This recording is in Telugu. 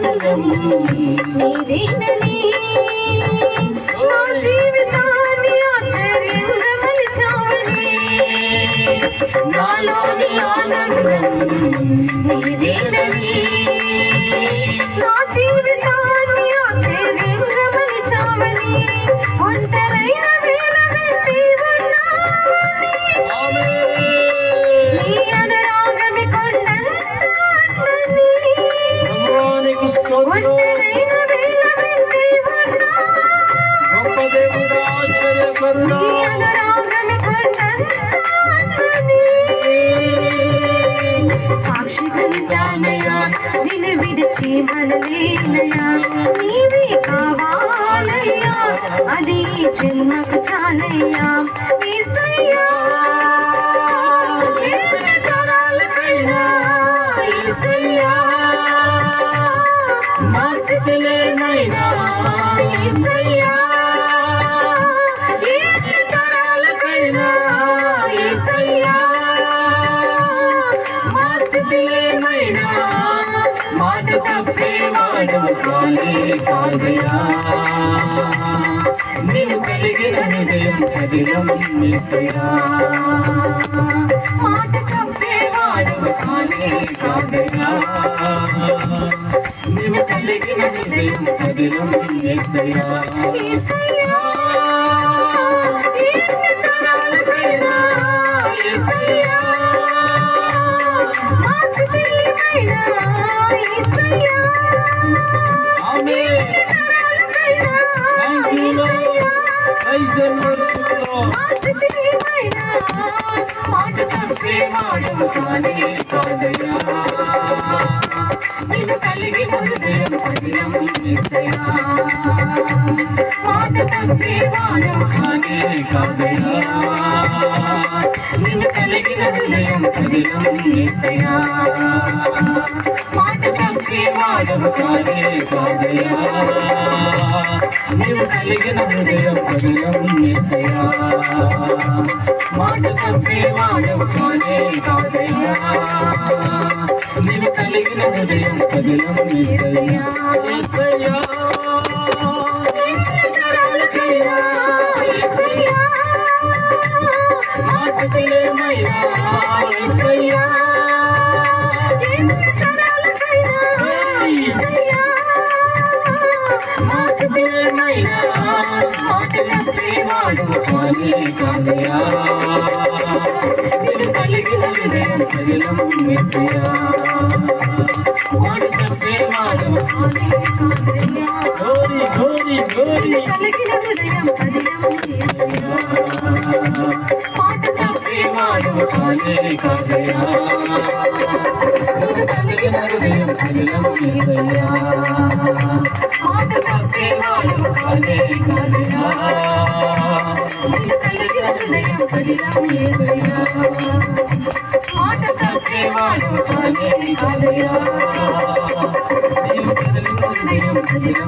ఆనందం నీదేనని నా జీవితాన్ని ఆశ్చర్యంగా మలిచావని నాలోని ఆనందం నీదేనని నా జీవితాన్ని ఆశ్చర్యంగా మలిచావని ఒంటరైన వేళ వెంటి ఉన్నావని నీ అనురాగమి కొండంతని ఒంటరైన వేళ వెంటి ఉన్నావని నీ అనురాగమి కొండంతని సాక్షిగా ఉంటానయ్యా నిన్ను విడిచి మనలేనయ్యా నీవే కావాలయ్యా అది జన్మకు చాలయ్యా యేసయ్యా ఎన్ని తరాలకైనా యేసయ్యా నా స్థితిలోనైనా యేసయ్యా ఎన్ని తరాలకైనా యేసయ్యా నా స్థితిలోనైనా మాట తప్పేవాడు కాదయ్యా నేను కలిగిన హృదయం కదిలం యేసయ్యా మాట తప్పేవాడు కాదయ్యా నేను కలిగిన హృదయం కదిలం యేసయ్యా యేసయ్యా ఎన్ని తరాలకైనా యేసయ్యా నా స్థితిలోనైనా యేసయ్యా ఎన్ని తరాలకైనా యేసయ్యా నా స్థితిలోనైనా మాట తప్పేవాడు కాదయ్యా నేను కలిగిన హృదయం కదిలం యేసయ్యా మాట తప్పేవాడు కాదయ్యా నేను కలిగిన హృదయం కదిలం యేసయ్యా మాట తప్పేవాడు కాదయ్యా నీవు కలిగిన హృదయం కదిలం యేసయ్యా మాట తప్పేవాడు కాదయ్యా నీవు కలిగిన హృదయం కదిలం యేసయ్యా యేసయ్యా ఎన్ని తరాలకైనా యేసయ్యా నా స్థితిలోనైనా యేసయ్యా ఎన్ని తరాలకైనా యేసయ్యా నా స్థితిలోనైనా మాట తప్పేవాడు కాదయ్యా నేను కలిగిన హృదయం కదిలం యేసయ్యా మాట తప్పేవాడు కలిగిన హృదయం కదిలం యేసయ్యా మాట తప్పేవాడు కాదయ్యా కలిగిన హృదయం కదిలం యేసయ్యా మాట తప్పేవాడు కాదయ్యా కలిగిన హృదయం కదిలం యేసయ్యా మాట తప్పేవాడు కాదయ్యా కలిగిన హృదయం కదిలం